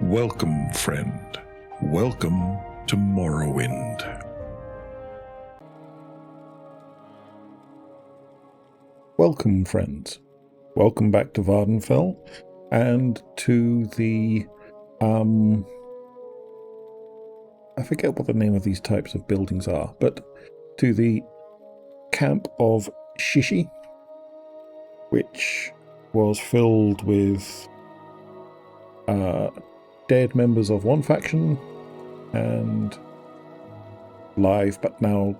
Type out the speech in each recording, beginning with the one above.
Welcome, friend. Welcome to Morrowind. Welcome, friends. Welcome back to Vardenfell and to the, I forget what the name of these types of buildings are, but to the camp of Shishi, which was filled with dead members of one faction and live but now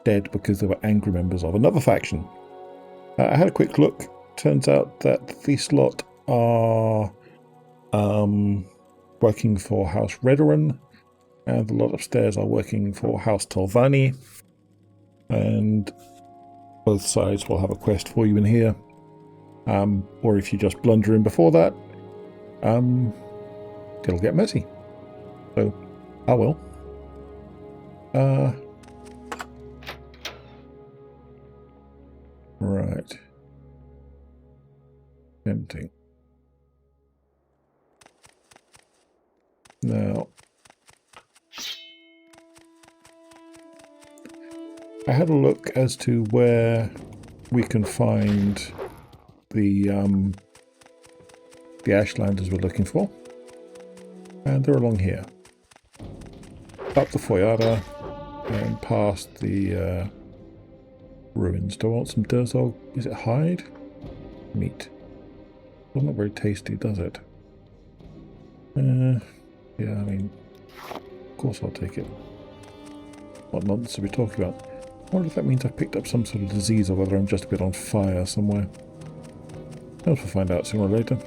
dead because they were angry members of another faction. I had a quick look. Turns out that this lot are working for House Redoran, and the lot upstairs are working for House Telvanni, and both sides will have a quest for you in here. Or if you just blunder in before that, it'll get messy. So, I will. Right. Tempting. Now, I had a look as to where we can find the Ashlanders we're looking for. And they're along here. Up the Foyada and past the ruins. Do I want some Durzog? Is it hide? Meat. Well, not very tasty, does it? Yeah, I mean, of course I'll take it. What nonsense are we talking about? I wonder if that means I've picked up some sort of disease or whether I'm just a bit on fire somewhere. We'll find out sooner or later.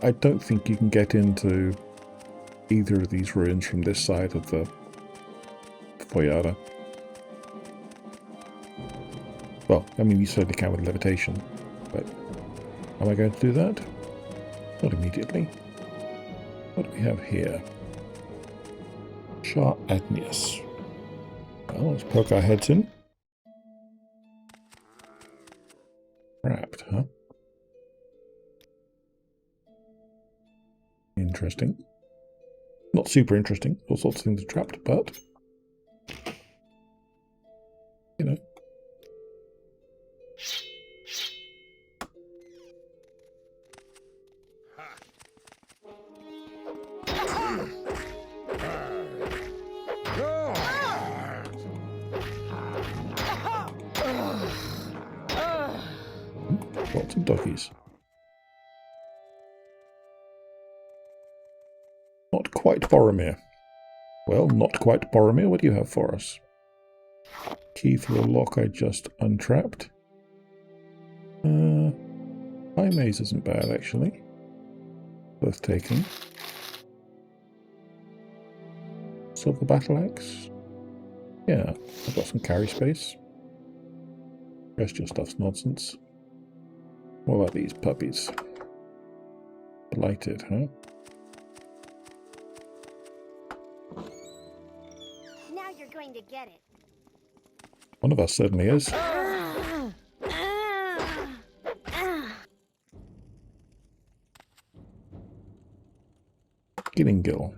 I don't think you can get into either of these ruins from this side of the Foyada. Well, I mean, you certainly can with levitation, but am I going to do that? Not immediately. What do we have here? Shah Agnius. Well, let's poke our heads in. Wrapped, huh? Interesting. Not super interesting. All sorts of things are trapped, but you know. Lots of doggies. Not quite Boromir. Well, not quite Boromir. What do you have for us? Key through a lock I just untrapped. High maze isn't bad, actually. Worth taking. Silver battle axe. Yeah, I've got some carry space. Rest your stuff's nonsense. What about these puppies? Blighted, huh? Now you're going to get it. One of us certainly is. Grinning Gill.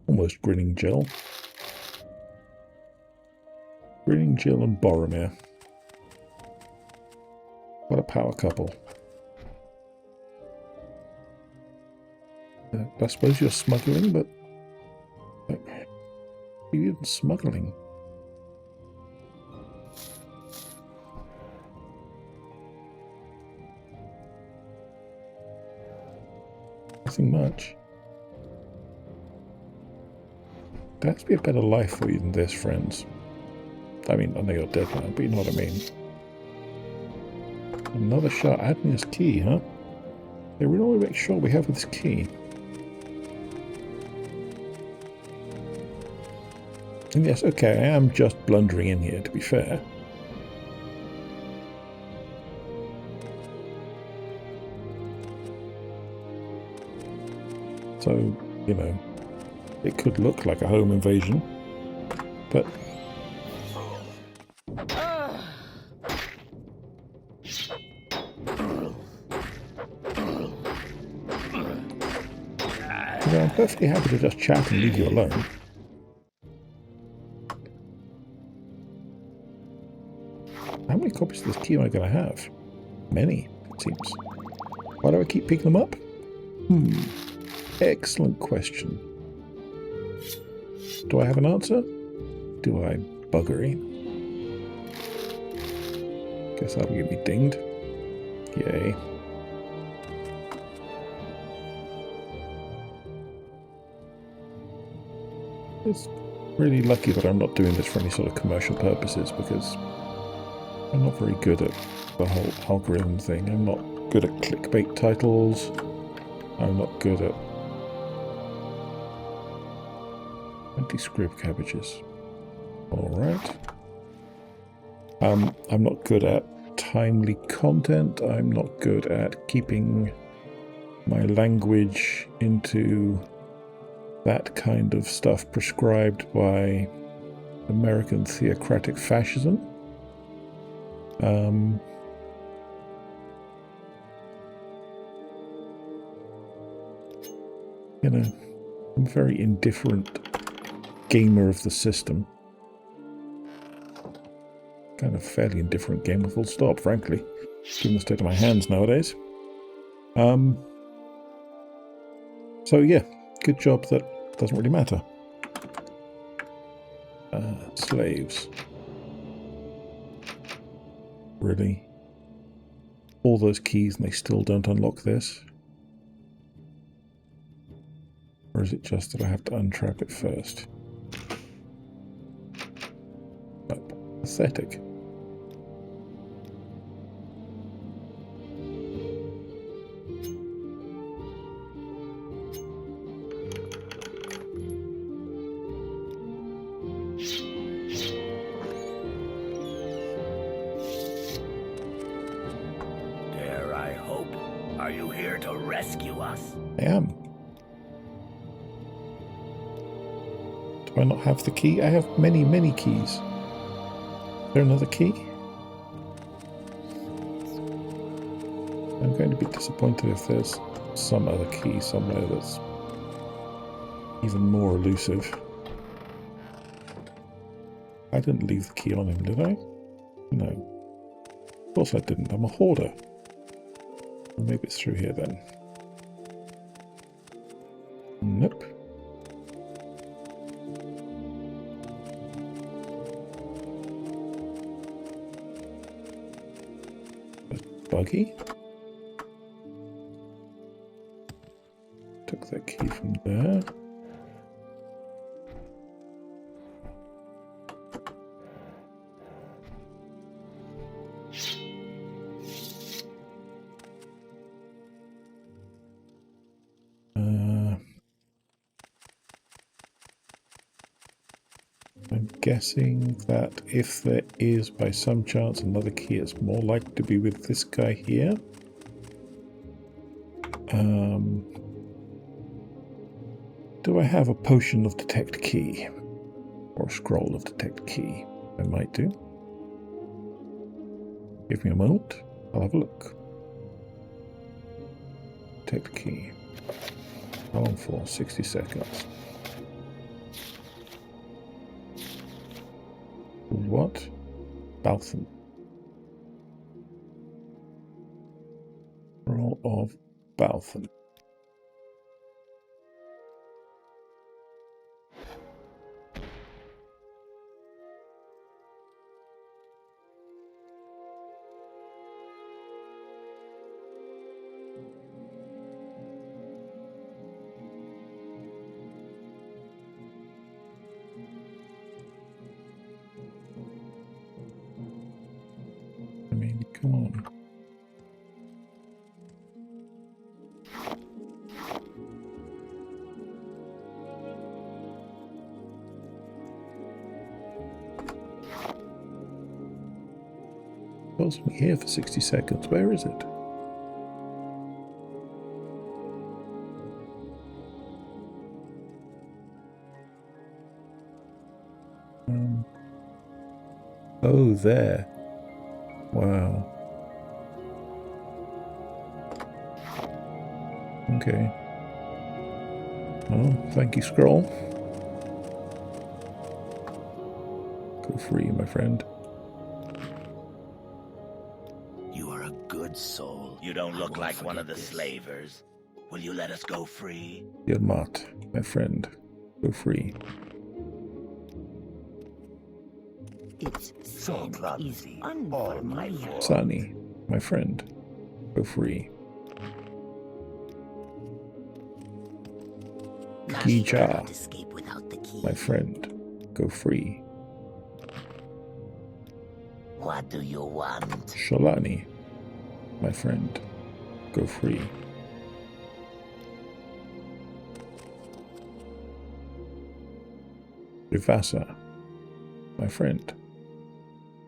Almost Grinning Jill. Grinning Jill and Boromir. What a power couple. I suppose you're smuggling, but you isn't smuggling. Nothing much. There has to be a better life for you than this, friends. I mean, I know you're dead now, but you know what I mean. Another Shah Agnius key, huh? They really want to make sure we have this key. And yes, okay, I am just blundering in here, to be fair. So, you know, it could look like a home invasion. but I'm perfectly happy to just chat and leave you alone. How many copies of this key am I going to have? Many, it seems. Why do I keep picking them up? Excellent question. Do I have an answer? Do I, buggery? Guess that'll get me dinged. Yay. It's really lucky that I'm not doing this for any sort of commercial purposes, because I'm not very good at the whole algorithm thing. I'm not good at clickbait titles. I'm not good at anti-script cabbages. Alright. I'm not good at timely content. I'm not good at keeping my language into that kind of stuff prescribed by American theocratic fascism. You know, I'm a very indifferent gamer of the system. Kind of fairly indifferent gamer, full stop, frankly, given the state of my hands nowadays. So yeah, good job that doesn't really matter. Slaves. Really? All those keys and they still don't unlock this? Or is it just that I have to untrap it first? Pathetic. Dare I hope? Are you here to rescue us? I am. Do I not have the key? I have many, many keys. Is there another key? I'm going to be disappointed if there's some other key somewhere that's even more elusive. I didn't leave the key on him, did I? No. Of course I didn't. I'm a hoarder. Well, maybe it's through here then. Nope. Buggy. Took that key from there. I'm guessing that if there is by some chance another key, it's more likely to be with this guy here. Do I have a potion of detect key? Or a scroll of detect key? I might do. Give me a moment. I'll have a look. Detect key. How long for? 60 seconds. What? Baltham. Scroll of Baltham. I mean, come on. Supposed to be here for 60 seconds. Where is it? Oh, there. Wow. Okay. Oh, thank you, scroll. Go free, my friend. You are a good soul. You don't look like one of the slavers. Will you let us go free? You're not, my friend. Go free. It's So clumsy. all my fault. Sunny, my friend. Go free. You Ija, cannot escape without the key. my friend. Go free. What do you want? Shalani, my friend. Go free. Rivasa, my friend.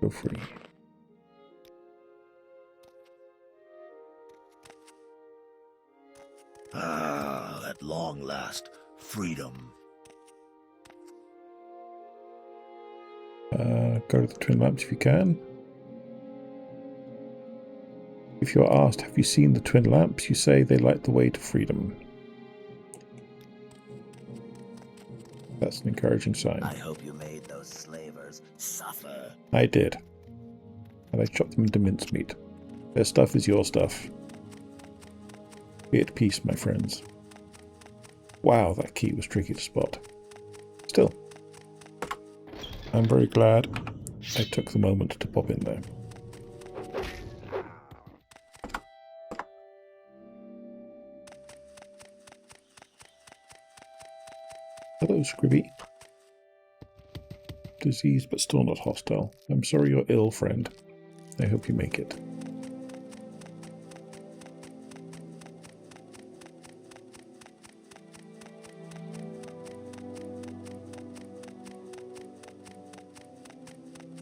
Go free. Ah, at long last, freedom. Go to the Twin Lamps if you can. If you're asked, have you seen the Twin Lamps, you say they light the way to freedom. That's an encouraging sign. I hope you made those slavers suffer. I did. And I chopped them into mincemeat. Their stuff is your stuff. Be at peace, my friends. Wow, that key was tricky to spot. Still, I'm very glad I took the moment to pop in there. Hello, Scribby. Diseased but still not hostile. I'm sorry you're ill, friend. I hope you make it.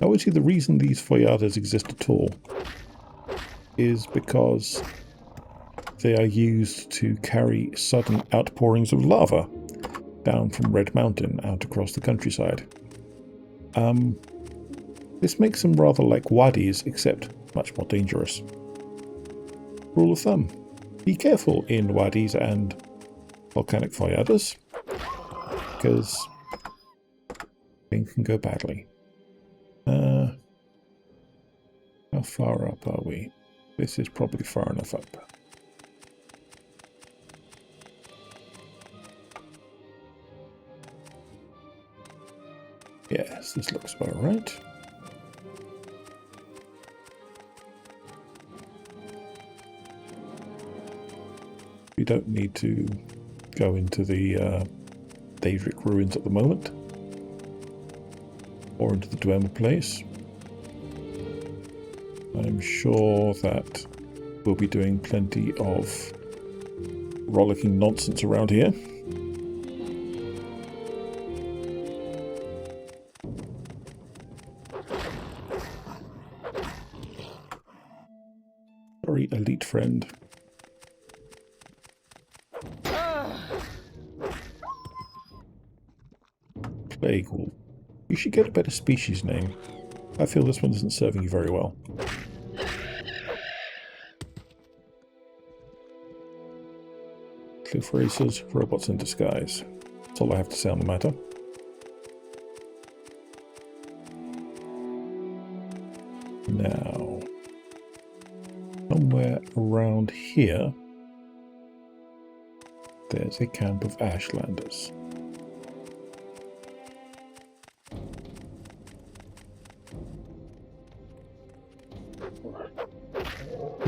Obviously, the reason these foyadas exist at all is because they are used to carry sudden outpourings of lava down from Red Mountain out across the countryside. This makes them rather like wadis, except much more dangerous. Rule of thumb: be careful in wadis and volcanic foyadas, because things can go badly. How far up are we? This is probably far enough up. Yes, this looks about right. We don't need to go into the Daedric ruins at the moment, or into the Dwemer place. I'm sure that we'll be doing plenty of rollicking nonsense around here. Sorry, elite friend. Plague Wolf. You should get a better species name. I feel this one isn't serving you very well. Cliff Racers, robots in disguise. That's all I have to say on the matter. Now, somewhere around here, there's a camp of Ashlanders.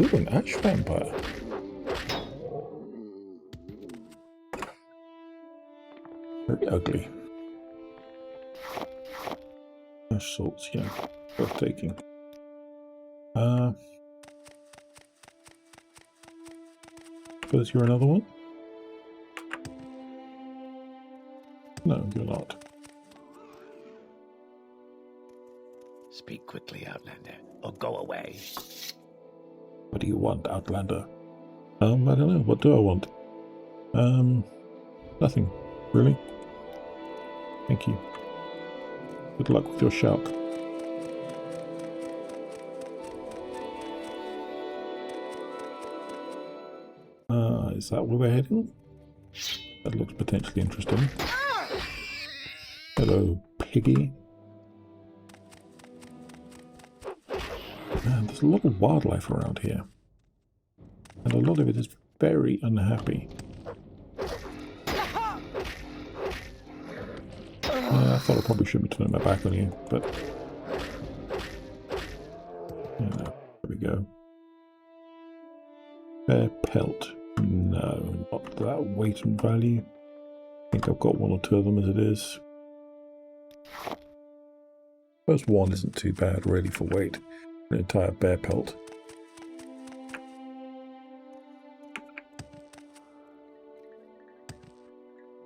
Ooh, an ash vampire. Very ugly. Ash salts, yeah. Worth taking. Suppose you're another one? No, you're not. Speak quickly, Outlander, or go away. What do you want, Outlander? I don't know. What do I want? Nothing, really. Thank you. Good luck with your shark. Is that where we're heading? That looks potentially interesting. Hello, piggy. Man, there's a lot of wildlife around here. And a lot of it is very unhappy. I thought I probably shouldn't turn my back on you, but... yeah, there we go. Bear pelt. No, not that weight and value. I think I've got one or two of them as it is. First one isn't too bad really for weight. An entire bear pelt.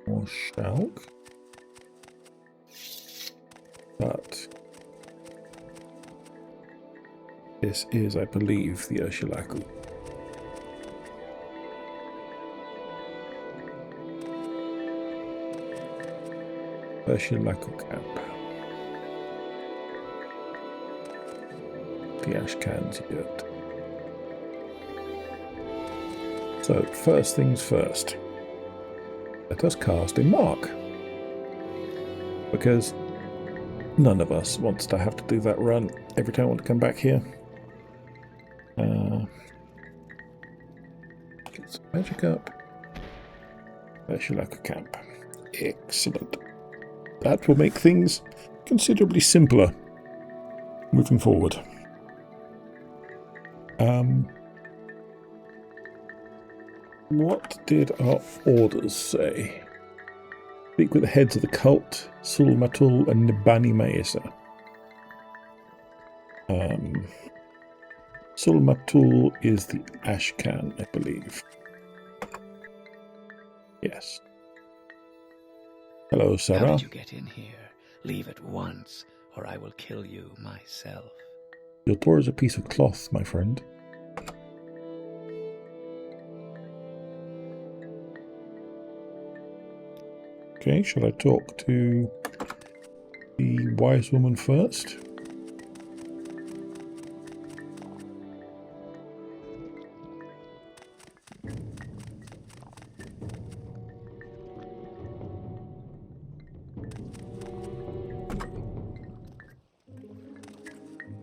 More shalk. But this is, I believe, the Ursulaku. Ursulaku camp. The ash cans yet. So, first things first. Let us cast a mark. Because none of us wants to have to do that run every time I want to come back here. Get some magic up. Ursulaku camp. Excellent. That will make things considerably simpler moving forward. What did our orders say? Speak with the heads of the cult, Sulmatul and Nibani Maesa. Sulmatul is the Ashcan, I believe. Yes. Hello, Sarah. How did you get in here? Leave at once, or I will kill you myself. Your door is a piece of cloth, my friend. Okay, shall I talk to the wise woman first?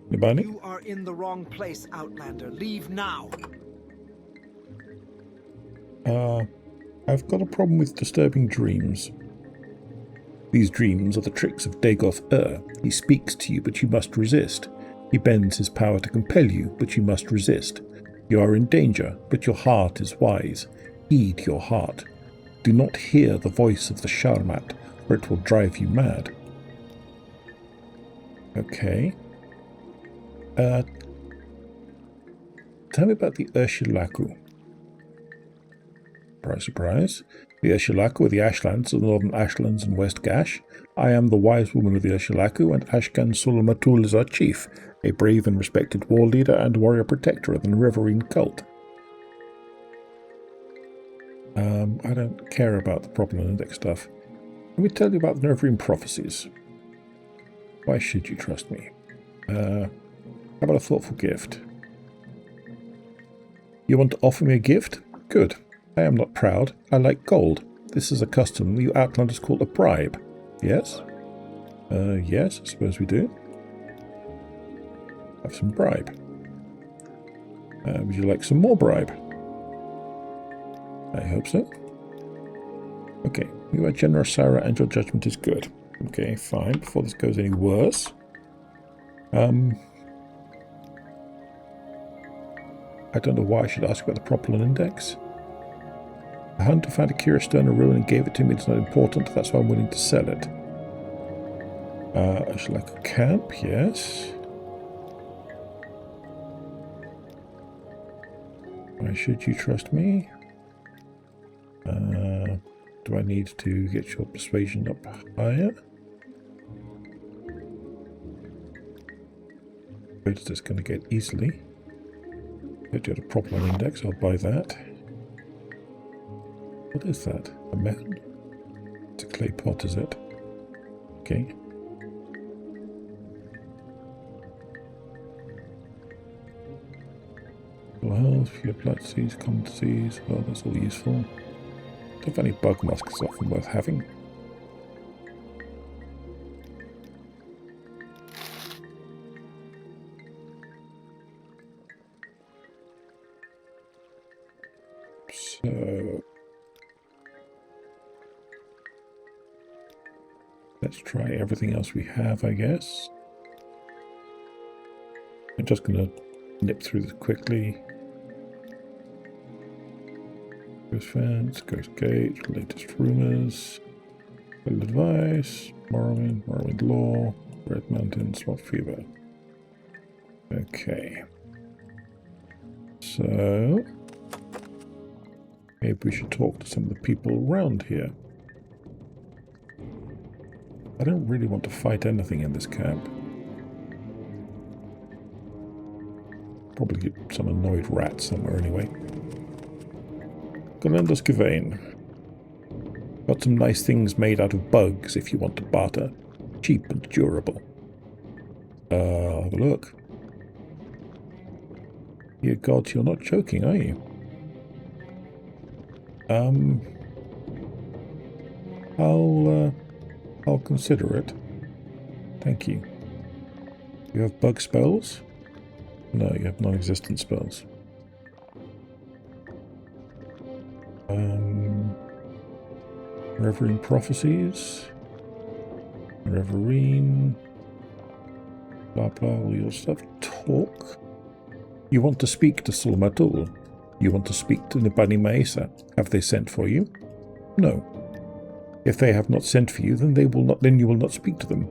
Nibani? You are in the wrong place, Outlander. Leave now. I've got a problem with disturbing dreams. These dreams are the tricks of Dagoth-Ur. He speaks to you, but you must resist. He bends his power to compel you, but you must resist. You are in danger, but your heart is wise. Heed your heart. Do not hear the voice of the Sharmat, for it will drive you mad. Okay. Tell me about the Ursulaku. Surprise, surprise. The Ursulaku are the Ashlands, the Northern Ashlands and West Gash. I am the wise woman of the Ursulaku, and Ashkan Sulmatul is our chief, a brave and respected war leader and warrior protector of the Riverine cult. I don't care about the problem and index stuff. Let me tell you about the Riverine prophecies. Why should you trust me? How about a thoughtful gift? You want to offer me a gift? Good. I am not proud. I like gold. This is a custom you Outlanders call a bribe. Yes? Yes, I suppose we do. Have some bribe. Would you like some more bribe? I hope so. Okay, you are generous, Sarah, and your judgment is good. Okay, fine. Before this goes any worse. I don't know why I should ask about the Propylon Index. A hunter found a curious stone in a ruin and gave it to me. It's not important, that's why I'm willing to sell it. I should like a camp, yes. Why should you trust me? Do I need to get your persuasion up higher? Where is this going to get easily? Get you at a Propylon Index, I'll buy that. What is that? A man? It's a clay pot, is it? Okay. More health, fewer blood disease, common disease. Well, that's all useful. Don't have any bug musk is often worth having. So let's try everything else we have, I guess. I'm just going to nip through this quickly. Ghost fence, ghost gate, latest rumors, good advice, Morrowind, Morrowind lore, Red Mountain, swamp fever. Okay. So maybe we should talk to some of the people around here. I don't really want to fight anything in this camp. Probably get some annoyed rat somewhere anyway. Galendos Gavain. Got some nice things made out of bugs if you want to barter. Cheap and durable. Have a look. Dear gods, you're not joking, are you? I'll consider it. Thank you. You have bug spells? No, you have non-existent spells. Reverend Prophecies. Reverine. Blah blah, all your stuff. Talk. You want to speak to Sulmatul? You want to speak to Nibani Maesa? Have they sent for you? No. If they have not sent for you, then you will not speak to them.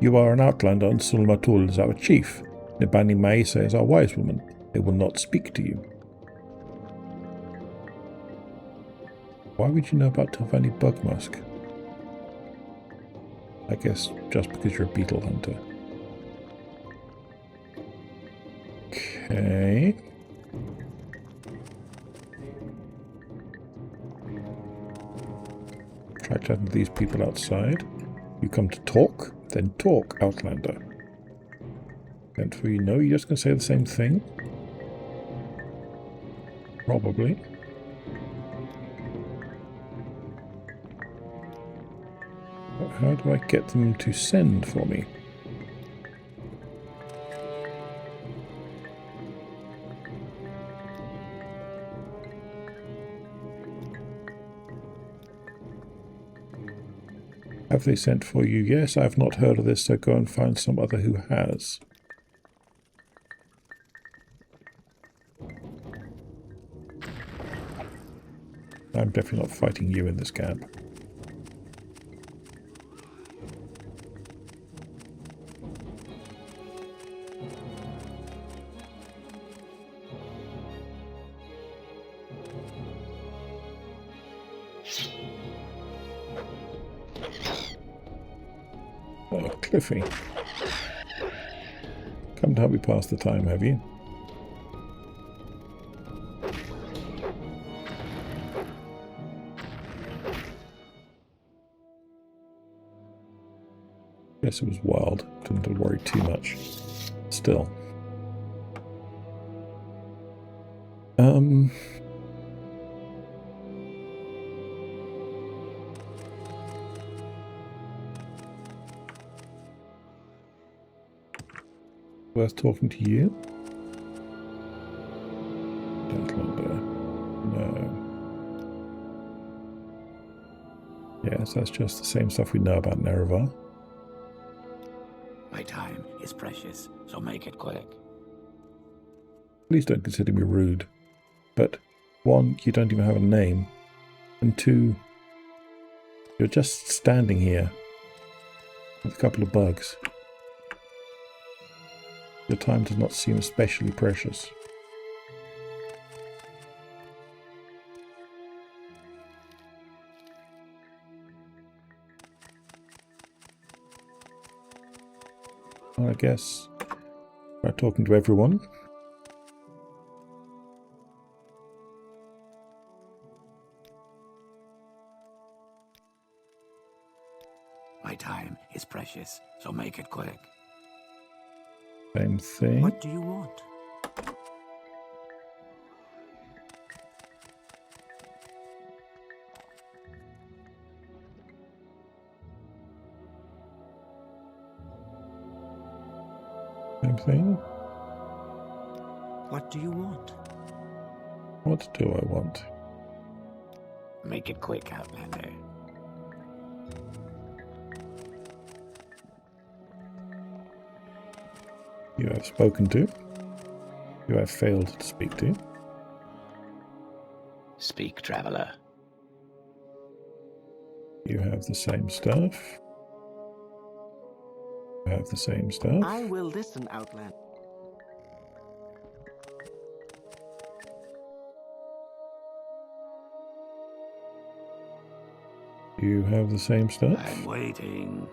You are an outlander, and Sulmatul is our chief. Nibani Maesa is our wise woman. They will not speak to you. Why would you know about Tilvani Bug Musk? I guess just because you're a beetle hunter. Okay. Try chatting to these people outside. You come to talk? Then talk, Outlander. And for you know, you're just going to say the same thing? Probably. But how do I get them to send for me? Have they sent for you? Yes, I have not heard of this, so go and find some other who has. I'm definitely not fighting you in this camp. Oh, Cliffy. Come to help me pass the time, have you? Yes, it was wild. Didn't worry too much. Still. Worth talking to you? Don't wonder. No. Yes, that's just the same stuff we know about Nerevar. My time is precious, so make it quick. Please don't consider me rude. But, one, you don't even have a name. And two, you're just standing here with a couple of bugs. Your time does not seem especially precious. Well, I guess try talking to everyone. My time is precious, so make it quick. Same thing. What do you want? Same thing. What do you want? What do I want? Make it quick, Outlander. You have spoken to. You have failed to speak to. Speak, traveler. You have the same stuff. You have the same stuff. I will listen, Outlander. You have the same stuff. I'm waiting.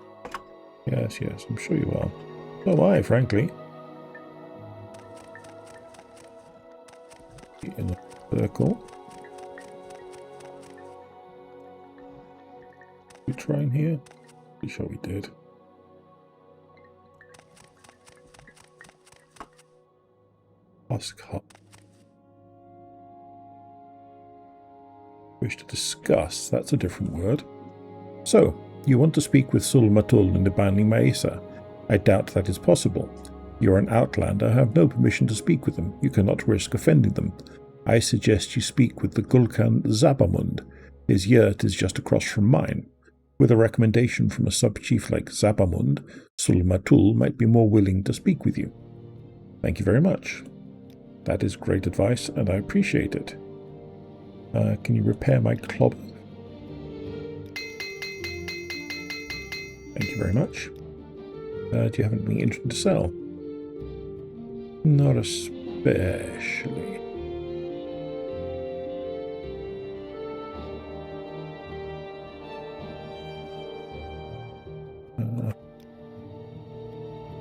Yes, yes, I'm sure you are. So am I, frankly. In a circle. We try in here? Pretty sure we did. Ask her. Wish to discuss, that's a different word. So, you want to speak with Sul Matul and Ibani Maesa. I doubt that is possible. You are an outlander, have no permission to speak with them. You cannot risk offending them. I suggest you speak with the Gulkan Zabamund. His yurt is just across from mine. With a recommendation from a sub-chief like Zabamund, Sul Matul might be more willing to speak with you. Thank you very much. That is great advice, and I appreciate it. Can you repair my clobber? Thank you very much. Do you have anything interesting to sell? Not especially.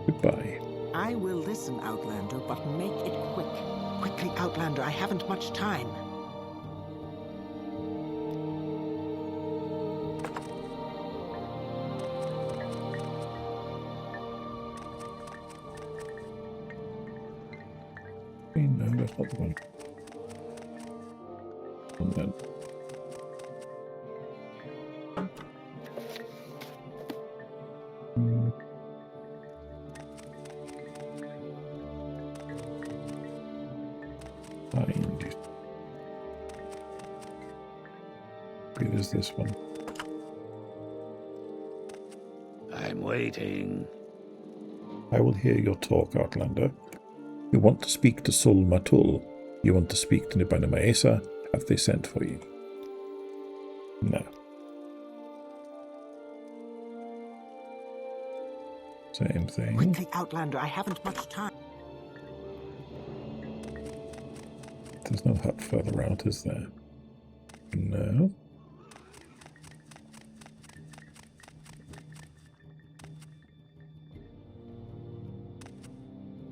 Goodbye. I will listen, Outlander, but make it quick. Quickly, Outlander, I haven't much time. No, that's not the one. And then. Find it. Maybe there's this one. I'm waiting. I will hear your talk, Outlander. You want to speak to Sul Matul. You want to speak to Nibana Maesa. Have they sent for you? No. Same thing. Quickly, Outlander, I haven't much time. There's no hut further out, is there? No.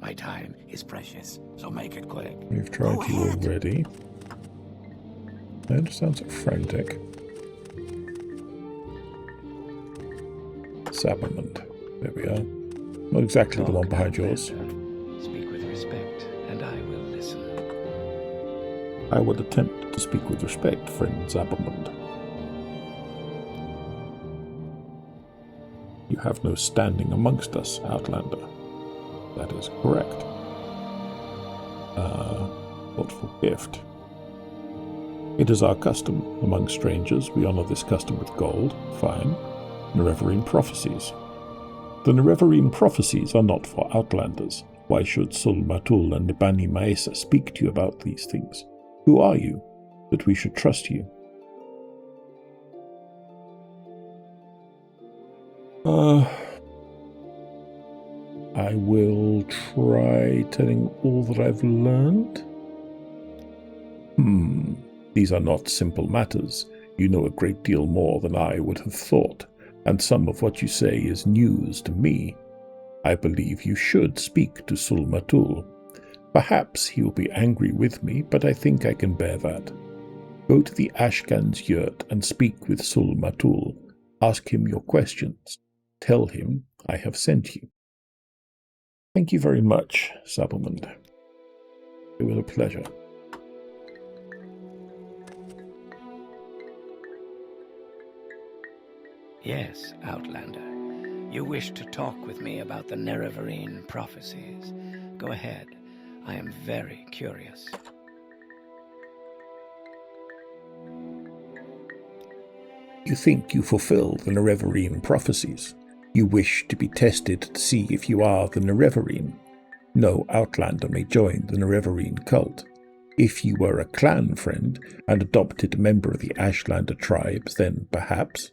My time is precious, so make it quick. We've tried you already. I understand so frantic. Sabermond. There we are. Not exactly the one behind yours. Speak with respect, and I will listen. I would attempt to speak with respect, friend Sabermond. You have no standing amongst us, Outlander. That is correct. Thoughtful gift. It is our custom. Among strangers, we honor this custom with gold. Fine. Nerevarine prophecies. The Nerevarine prophecies are not for outlanders. Why should Sul Matul and Nibani Maesa speak to you about these things? Who are you, that we should trust you? I will try telling all that I've learned. These are not simple matters. You know a great deal more than I would have thought, and some of what you say is news to me. I believe you should speak to Sul Matul. Perhaps he will be angry with me, but I think I can bear that. Go to the Ashgan's yurt and speak with Sul Matul. Ask him your questions. Tell him I have sent you. Thank you very much, Sabermond. It was a pleasure. Yes, Outlander. You wish to talk with me about the Nerevarine prophecies. Go ahead. I am very curious. You think you fulfill the Nerevarine prophecies. You wish to be tested to see if you are the Nerevarine. No Outlander may join the Nerevarine cult. If you were a clan friend and adopted member of the Ashlander tribes, then perhaps.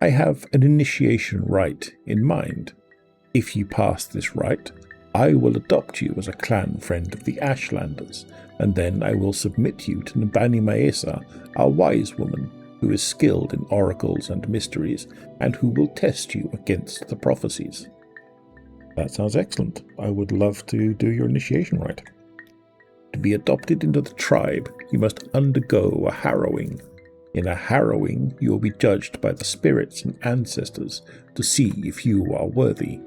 I have an initiation rite in mind. If you pass this rite, I will adopt you as a clan friend of the Ashlanders, and then I will submit you to Nabani Maesa, our wise woman, who is skilled in oracles and mysteries, and who will test you against the prophecies. That sounds excellent. I would love to do your initiation rite. To be adopted into the tribe, you must undergo a harrowing. In a harrowing, you will be judged by the spirits and ancestors to see if you are worthy.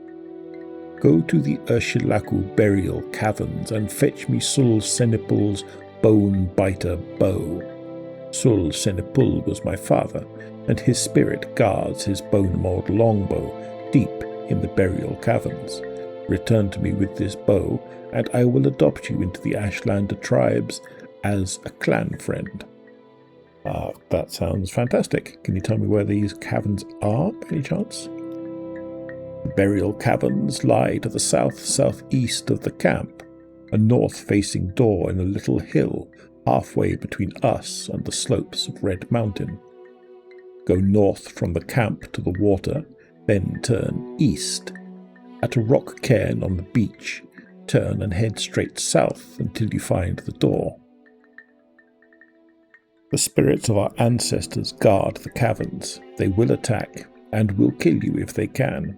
Go to the Urshilaku burial caverns and fetch me Sul Senipul's bone-biter bow. Sul Senipul was my father, and his spirit guards his bone-mauled longbow deep in the burial caverns. Return to me with this bow, and I will adopt you into the Ashlander tribes as a clan friend. That sounds fantastic. Can you tell me where these caverns are, by any chance? The burial caverns lie to the south-southeast of the camp, a north-facing door in a little hill halfway between us and the slopes of Red Mountain. Go north from the camp to the water, then turn east. At a rock cairn on the beach, turn and head straight south until you find the door. The spirits of our ancestors guard the caverns. They will attack, and will kill you if they can.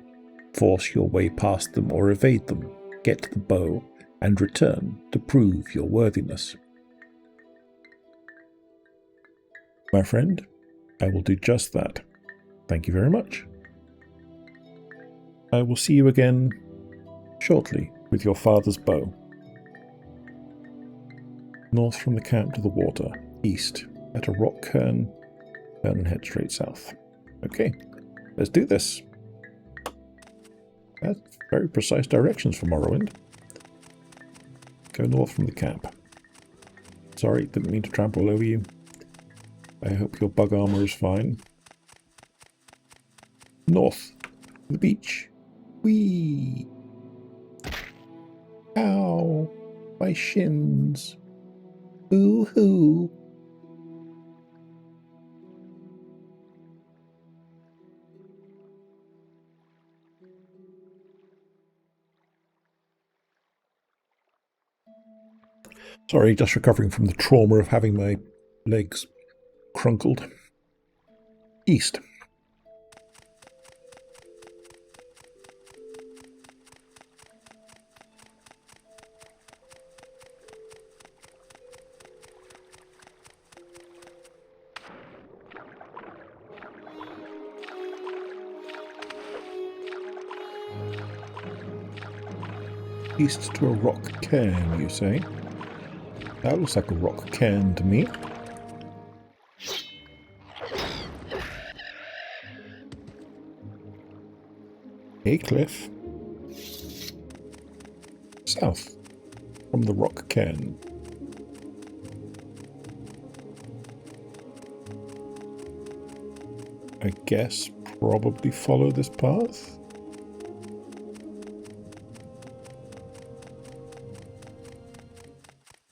Force your way past them or evade them, get the bow, and return to prove your worthiness. My friend, I will do just that. Thank you very much. I will see you again shortly with your father's bow. North from the camp to the water, east. At a rock cairn, turn and head straight south. Okay, let's do this. That's very precise directions for Morrowind. Go north from the camp. Sorry, didn't mean to trample over you. I hope your bug armor is fine. North, the beach. Whee! Ow! My shins. Boo-hoo! Sorry, just recovering from the trauma of having my legs crunkled. East. East to a rock cairn, you say? That looks like a rock cairn to me. A cliff. South from the rock cairn. I guess probably follow this path.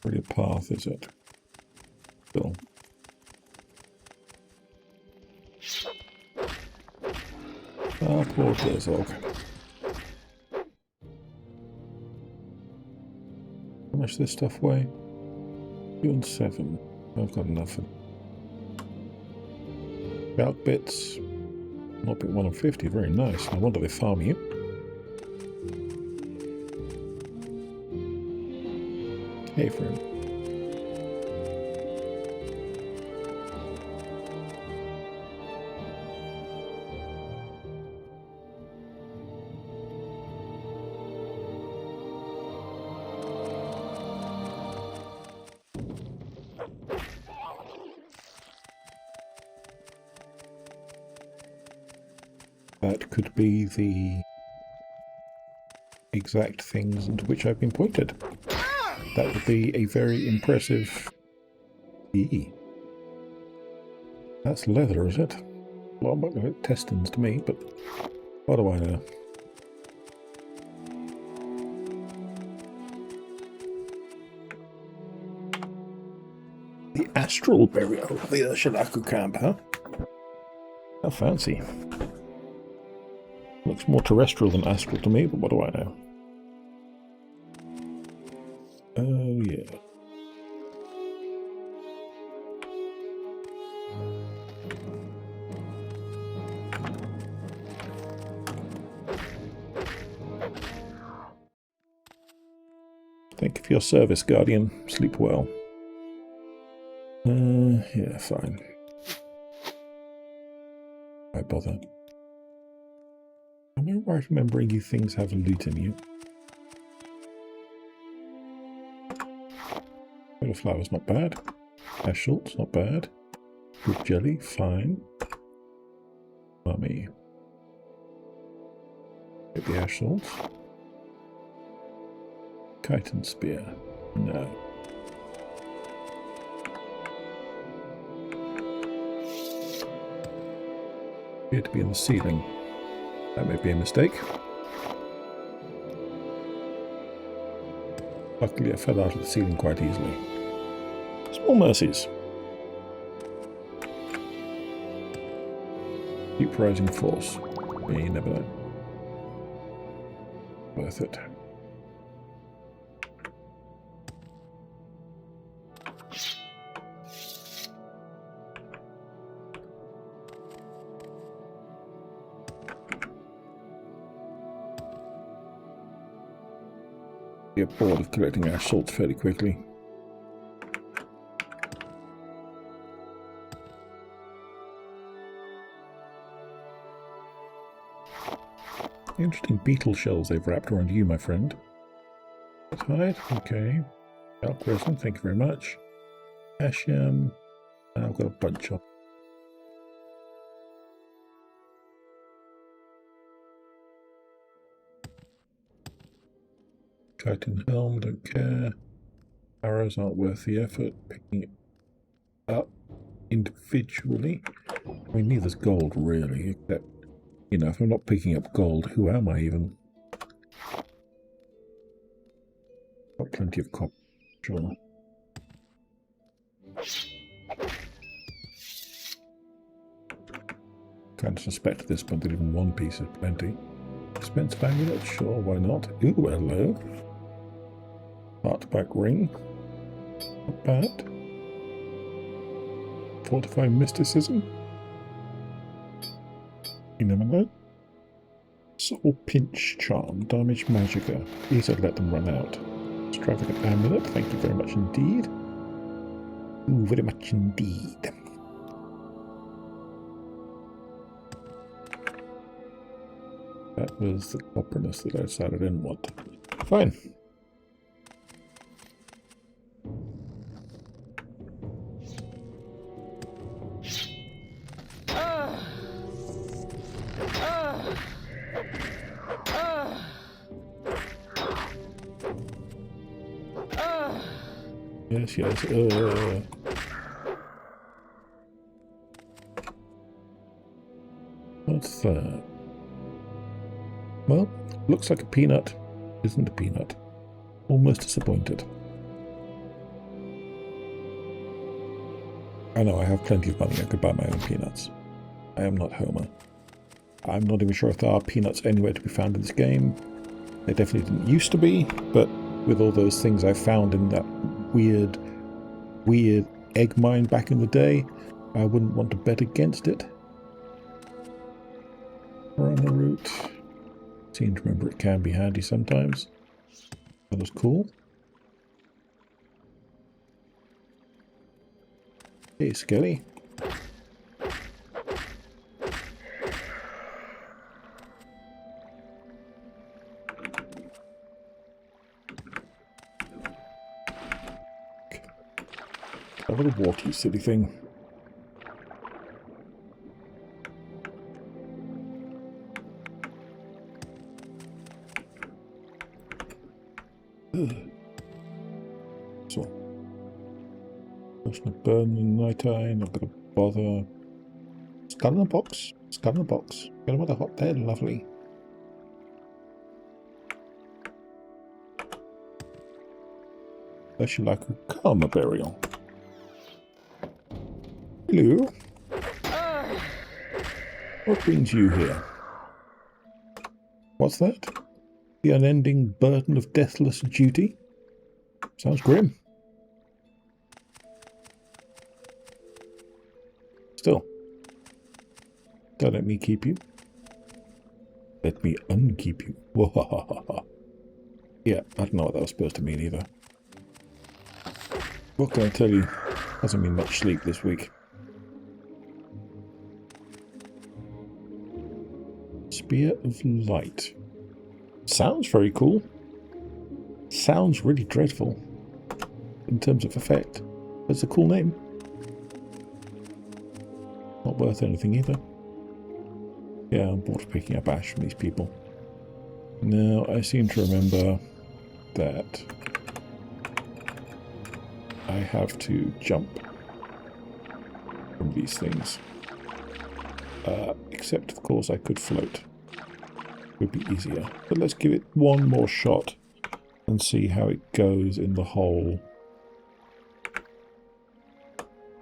Pretty a path, is it? Still. Ah, poor Derzog. How much does this stuff weigh? 2 and 7. I've got nothing. Belt bits. Not bit 1 and 50. Very nice. No wonder they farm you. Hey, friend. that could be the exact things into which I've been pointed. That would be a very impressive... Eee. That's leather, is it? Well, I'm not going to testings to me, but what do I know? The astral burial of the Shinaku camp, huh? How fancy. Looks more terrestrial than astral to me, but what do I know? Oh, yeah. Thank you for your service, Guardian. Sleep well. Yeah, fine. Why bother? Am I right remembering you things have loot in you? Flowers, not bad. Ash salts, not bad. Good jelly, fine. Mummy. Get the ash salts. Chitin spear. No. Appear to be in the ceiling. That may be a mistake. Luckily I fell out of the ceiling quite easily. Small mercies. Keep rising force. You never know. Worth it. Get bored of collecting ash salts fairly quickly. Interesting beetle shells they've wrapped around you, my friend. Hide, okay. Elk resin, thank you very much. Ash yam, and I've got a bunch of. Chitin helm, don't care. Arrows aren't worth the effort. Picking it up individually. I mean, neither's gold, really, except, you know, if I'm not picking up gold, who am I even? Got plenty of copper, sure. Kind of suspect at this point that even one piece is plenty. Expensive amulet, sure, why not? Ooh, hello. Artback ring. Not bad. Fortifying mysticism. You never know. Soul pinch charm, damage magicka. These I'd let them run out. Extravagant amulet, thank you very much indeed. Ooh, very much indeed. That was the copperness that I decided I didn't want. Fine. Yes, yes. What's that? Well, looks like a peanut. Isn't a peanut. Almost disappointed. I know I have plenty of money. I could buy my own peanuts. I am not Homer. I'm not even sure if there are peanuts anywhere to be found in this game. They definitely didn't used to be, but with all those things I found in that weird egg mine back in the day, I wouldn't want to bet against it. Piranha root. Seem to remember it can be handy sometimes. That was cool. Hey, Skelly. Cover the water, you silly thing. So, person burn in the night time, not gonna bother. Skull in a box. Skull in a box. Get him with a hot bed, lovely. I should like a karma burial. Hello. What brings you here? What's that? The unending burden of deathless duty? Sounds grim. Still. Don't let me keep you. Let me unkeep you. Yeah, I don't know what that was supposed to mean either. What can I tell you? Hasn't been much sleep this week. Spear of Light. Sounds very cool. Sounds really dreadful in terms of effect. But it's a cool name. Not worth anything either. Yeah, I'm bored of picking up ash from these people. Now, I seem to remember that I have to jump from these things. Except, of course, I could float. Would be easier. But let's give it one more shot and see how it goes in the whole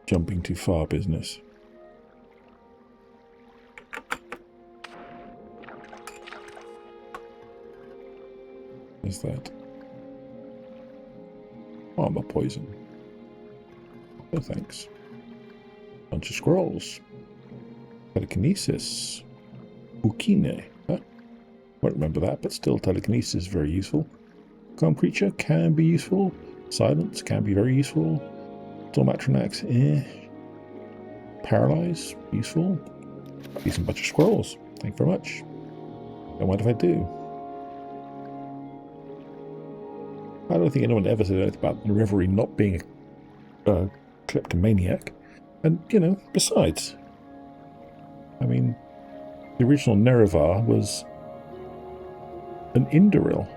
jumping too far business. Is that armor poison? No thanks. Bunch of scrolls. Telekinesis. Ukine. Huh? Won't remember that, but still telekinesis is very useful. Calm creature can be useful. Silence can be very useful. Stormatronax, Paralyze, useful. Decent bunch of scrolls. Thank you very much. And what if I do? I don't think anyone ever said anything about the Reverie not being a kleptomaniac. And, you know, besides, I mean, the original Nerevar was an Indoril.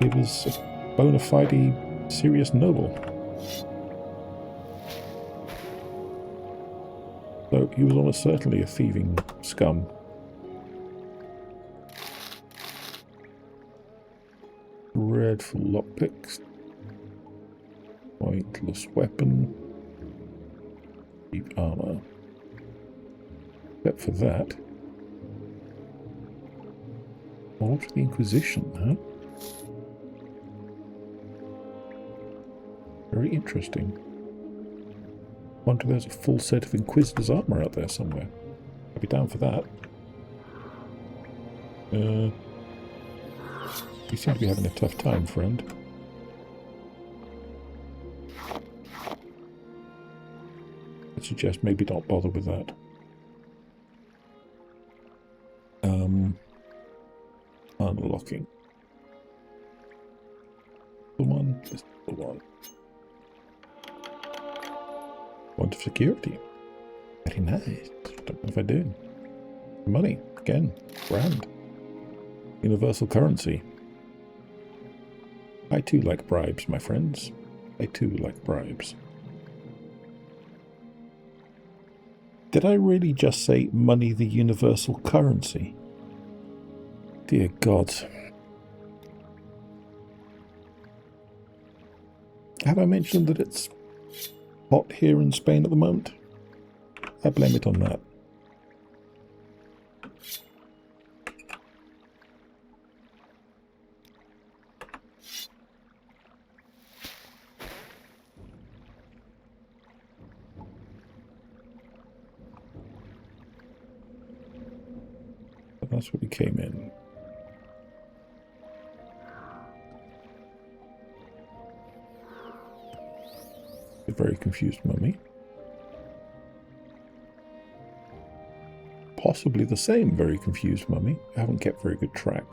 He was a bona fide serious noble. So he was almost certainly a thieving scum. Dreadful lockpicks. Pointless weapon. Deep armor. Except for that. All to the Inquisition, huh? Very interesting. Wonder there's a full set of Inquisitor's armor out there somewhere. I'd be down for that. You seem to be having a tough time, friend. I'd suggest maybe don't bother with that. Unlocking. The one, this is the one. Want of security. Very nice. Don't know if I do. Money. Again. Grand. Universal currency. I too like bribes, my friends. I too like bribes. Did I really just say money the universal currency? Dear God. Have I mentioned that it's hot here in Spain at the moment? I blame it on that. But that's what we came in. A very confused mummy. Possibly the same very confused mummy. I haven't kept very good track.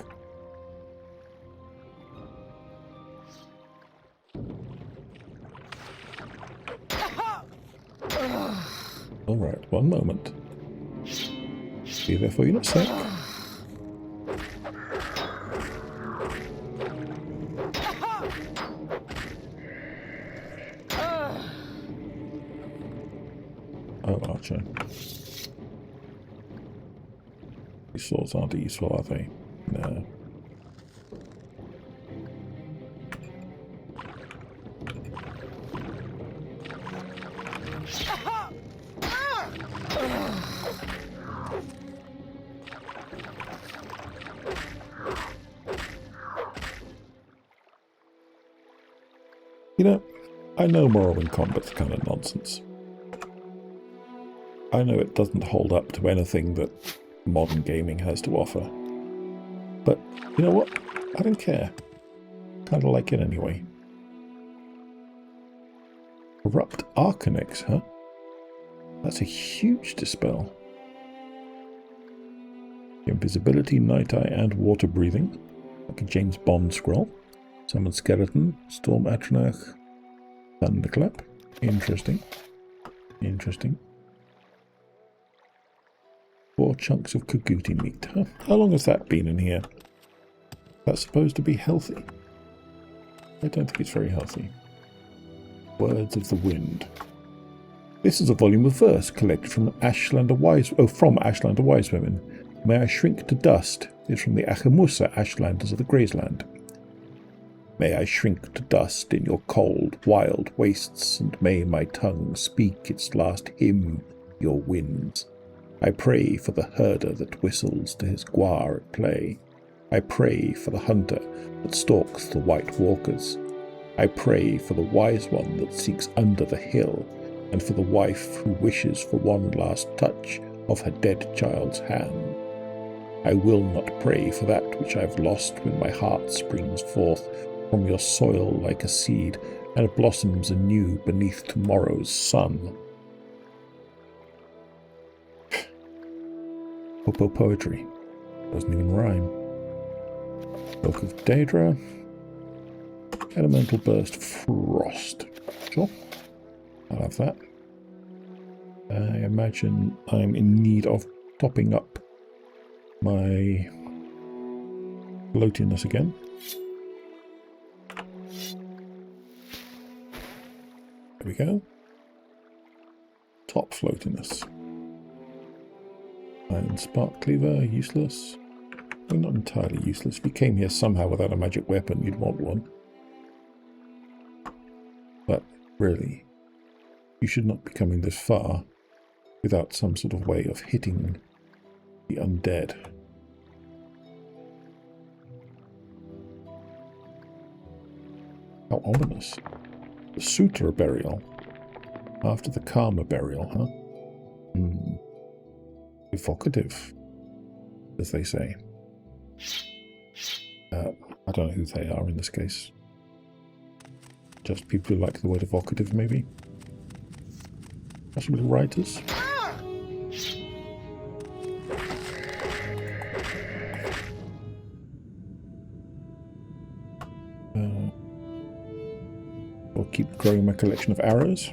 Alright, one moment. Be there for you in a sec. These swords aren't useful, are they? No. You know, I know Morrowind combat's kind of nonsense. I know it doesn't hold up to anything that modern gaming has to offer. But, you know what? I don't care. Kind of like it anyway. Corrupt Arcanex, huh? That's a huge dispel. Invisibility, night eye, and water breathing. Like a James Bond scroll. Summon skeleton, storm atronach, thunderclap. Interesting. Interesting. 4 chunks of Kaguti meat. Huh? How long has that been in here? That's supposed to be healthy. I don't think it's very healthy. Words of the Wind. This is a volume of verse collected from Ashlander Wise Women. May I shrink to dust is from the Achamusa Ashlanders of the Graysland. May I shrink to dust in your cold, wild wastes, and may my tongue speak its last hymn, your winds. I pray for the herder that whistles to his guar at play. I pray for the hunter that stalks the white walkers. I pray for the wise one that seeks under the hill, and for the wife who wishes for one last touch of her dead child's hand. I will not pray for that which I have lost when my heart springs forth from your soil like a seed and blossoms anew beneath tomorrow's sun. Popo poetry. Doesn't even rhyme. Book of Daedra. Elemental Burst Frost. Sure. I'll have that. I imagine I'm in need of topping up my floatiness again. There we go. Top floatiness. Iron Spark Cleaver, useless. Well, not entirely useless. If you came here somehow without a magic weapon, you'd want one. But really, you should not be coming this far without some sort of way of hitting the undead. How ominous. The Sutra burial. After the Karma burial, huh? Evocative, as they say. I don't know who they are in this case. Just people who like the word evocative, maybe? Possibly writers? I'll keep growing my collection of arrows.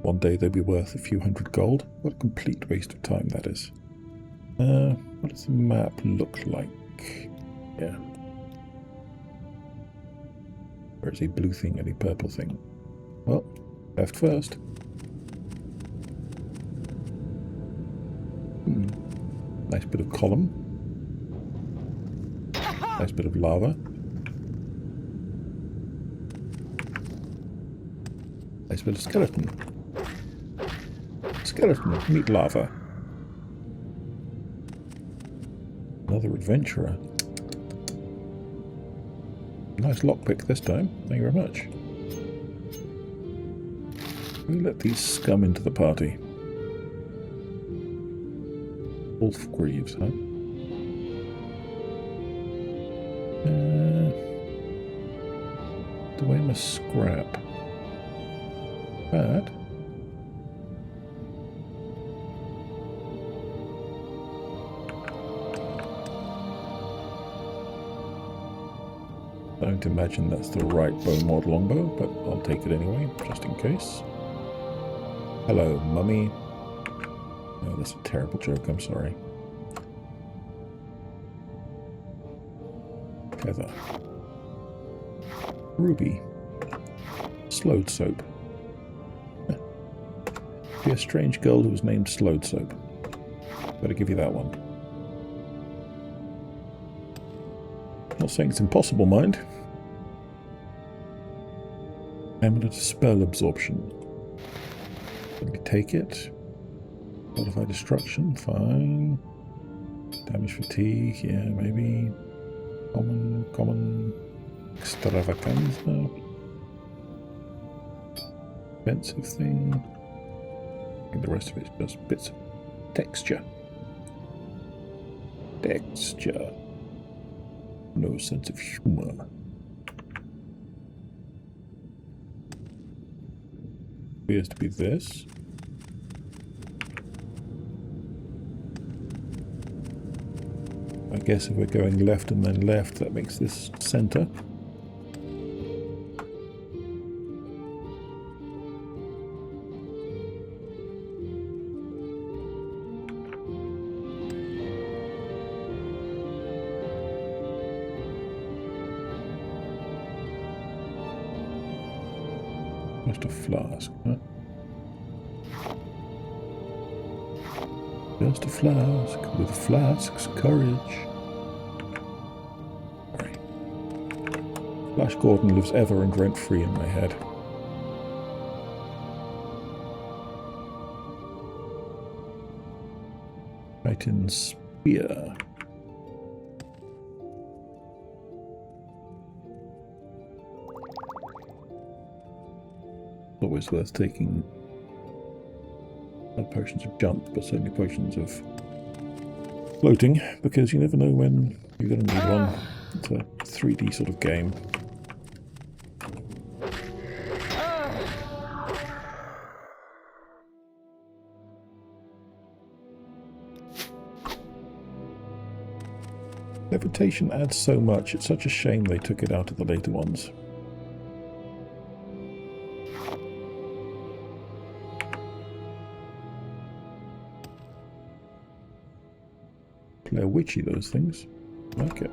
One day they'll be worth a few hundred gold. What a complete waste of time that is. What does the map look like? Yeah. Where's a blue thing and a purple thing? Well, left first. Nice bit of column. Nice bit of lava. Nice bit of skeleton. Skeleton, meet lava. Another adventurer. Nice lockpick this time. Thank you very much. We'll let these scum into the party. Wolf Greaves, huh? Do I have a scrap? Bad. I don't imagine that's the right bone mod longbow, but I'll take it anyway, just in case. Hello, mummy. Oh, that's a terrible joke, I'm sorry. Heather. Ruby. Slowed Soap. Be a strange girl who was named Slowed Soap. Better give you that one. Not saying it's impossible, mind. Amulet spell absorption. Let me take it. Modify destruction, fine. Damage fatigue, yeah, maybe. Common. Extravaganza. Expensive thing. I think the rest of it's just bits of texture. No sense of humor. Appears to be this. I guess if we're going left and then left, that makes this center. Just a flask, huh? Just a flask with a flask's courage. Right. Flash Gordon lives ever and rent-free in my head. Titan's Spear. Always worth taking. Not potions of jump, but certainly potions of floating, because you never know when you're going to need one. It's a 3D sort of game. Levitation adds so much. It's such a shame they took it out of the later ones. They're witchy, those things. Like it.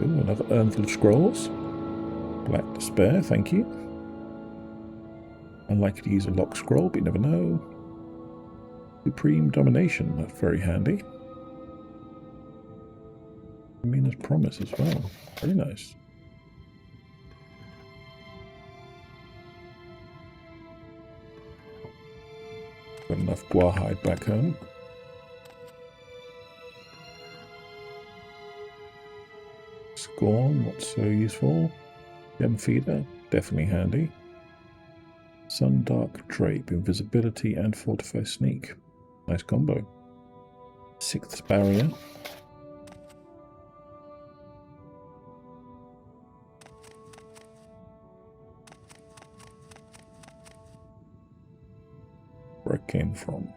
Ooh, another Urnful of Scrolls. Black Despair, thank you. Unlikely to use a lock scroll, but you never know. Supreme Domination, that's very handy. Mina's Promise as well. Very nice. Got enough Guahide back home. Scorn, not so useful. Gem Feeder, definitely handy. Sundark Drape, Invisibility and Fortify Sneak. Nice combo. Sixth Barrier. Where it came from.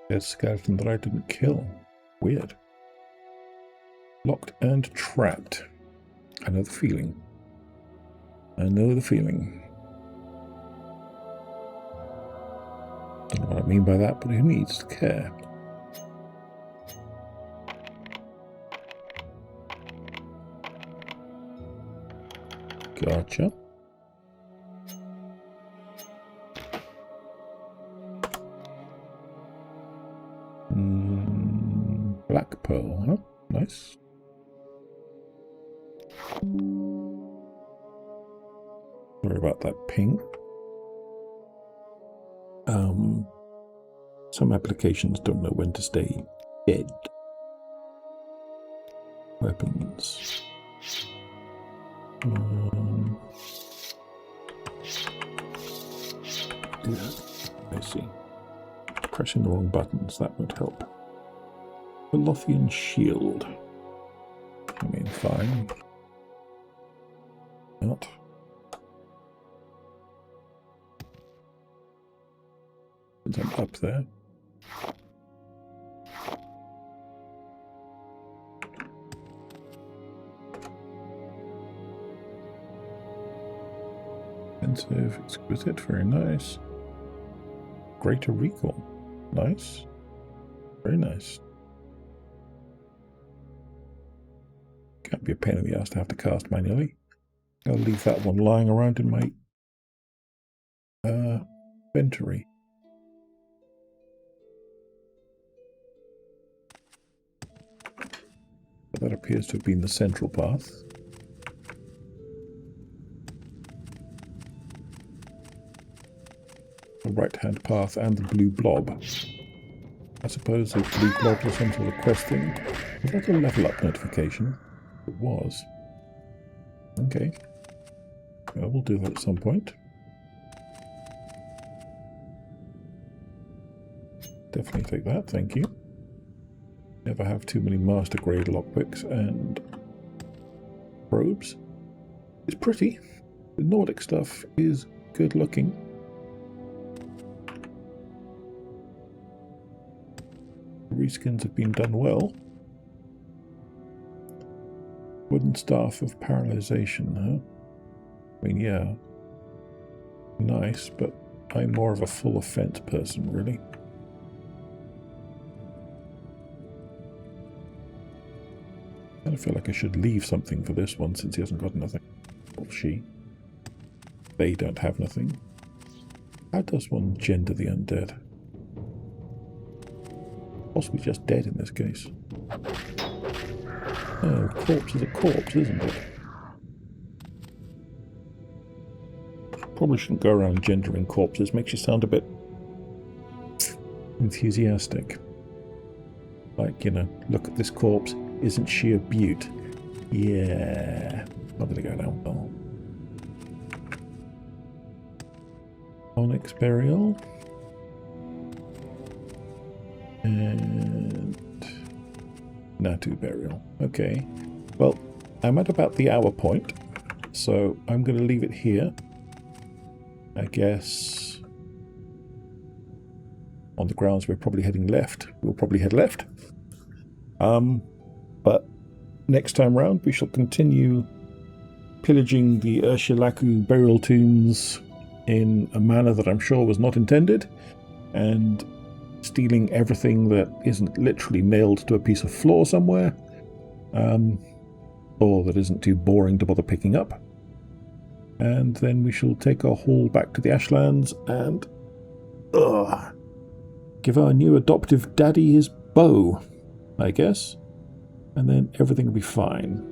There's a skeleton that I didn't kill. Weird. Locked and trapped. I know the feeling. I know the feeling. Don't know what I mean by that, but who needs to care? Gotcha. Black Pearl, huh? Nice. Sorry about that ping. Some applications don't know when to stay dead. Weapons. Yeah, I see. Pressing the wrong buttons, that would help. The Lothian Shield. I mean, fine. Not. Since I'm up there. Expensive, exquisite, very nice. Greater recall. Nice. Very nice. Can't be a pain in the ass to have to cast manually. I'll leave that one lying around in my inventory. That appears to have been the central path. The right-hand path and the blue blob. I suppose the blue blob was some sort of quest thing. Was that a level up notification? It was. Okay. Well, we'll do that at some point. Definitely take that, thank you. Never have too many master grade lockpicks and probes. It's pretty. The Nordic stuff is good looking. Reskins have been done well. Wooden staff of paralyzation, huh? I mean, yeah. Nice, but I'm more of a full offense person, really. I kind of feel like I should leave something for this one since he hasn't got nothing. Or she. They don't have nothing. How does one gender the undead? Possibly just dead in this case. Oh, corpse is a corpse, isn't it? Probably shouldn't go around gendering corpses. Makes you sound a bit enthusiastic. Like, you know, look at this corpse. Isn't she a beaut? Yeah. Not gonna go down well. Onyx burial. And Natu burial. Okay. Well, I'm at about the hour point, so I'm going to leave it here. I guess on the grounds we're probably heading left. We'll probably head left. But next time round we shall continue pillaging the Ursulaku burial tombs in a manner that I'm sure was not intended, and stealing everything that isn't literally nailed to a piece of floor somewhere, or that isn't too boring to bother picking up. And then we shall take our haul back to the Ashlands and give our new adoptive daddy his bow, I guess, and then everything will be fine.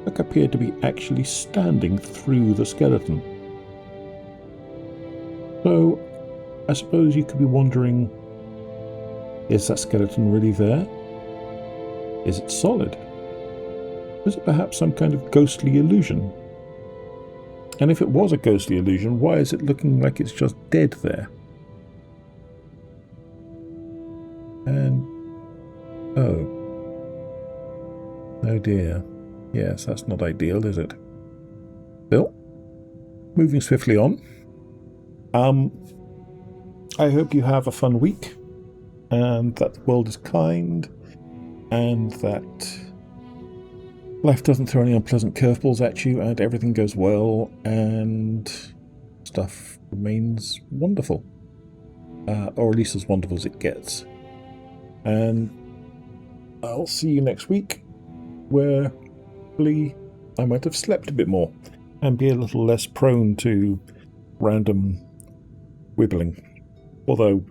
Buck appeared to be actually standing through the skeleton. So I suppose you could be wondering, is that skeleton really there? Is it solid? Was it perhaps some kind of ghostly illusion? And if it was a ghostly illusion, why is it looking like it's just dead there? And oh dear. Yes, that's not ideal, is it? Still, moving swiftly on. I hope you have a fun week, and that the world is kind, and that life doesn't throw any unpleasant curveballs at you, and everything goes well, and stuff remains wonderful. Or at least as wonderful as it gets. And I'll see you next week, where hopefully I might have slept a bit more, and be a little less prone to random wibbling. Although,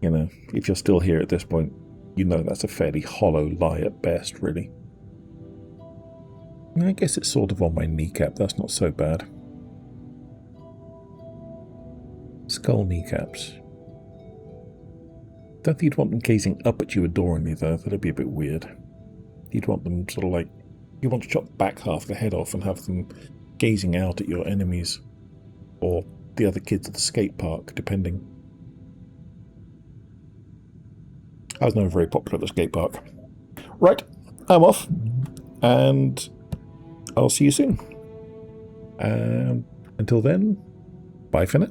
you know, if you're still here at this point, you know that's a fairly hollow lie at best, really. I guess it's sort of on my kneecap, that's not so bad. Skull kneecaps. Don't think you'd want them gazing up at you adoringly, though. That'd be a bit weird. You'd want them sort of like... You want to chop back half the head off and have them gazing out at your enemies. Or the other kids at the skate park, depending. I was never very popular at the skate park. Right, I'm off. And I'll see you soon. Until then, bye for now.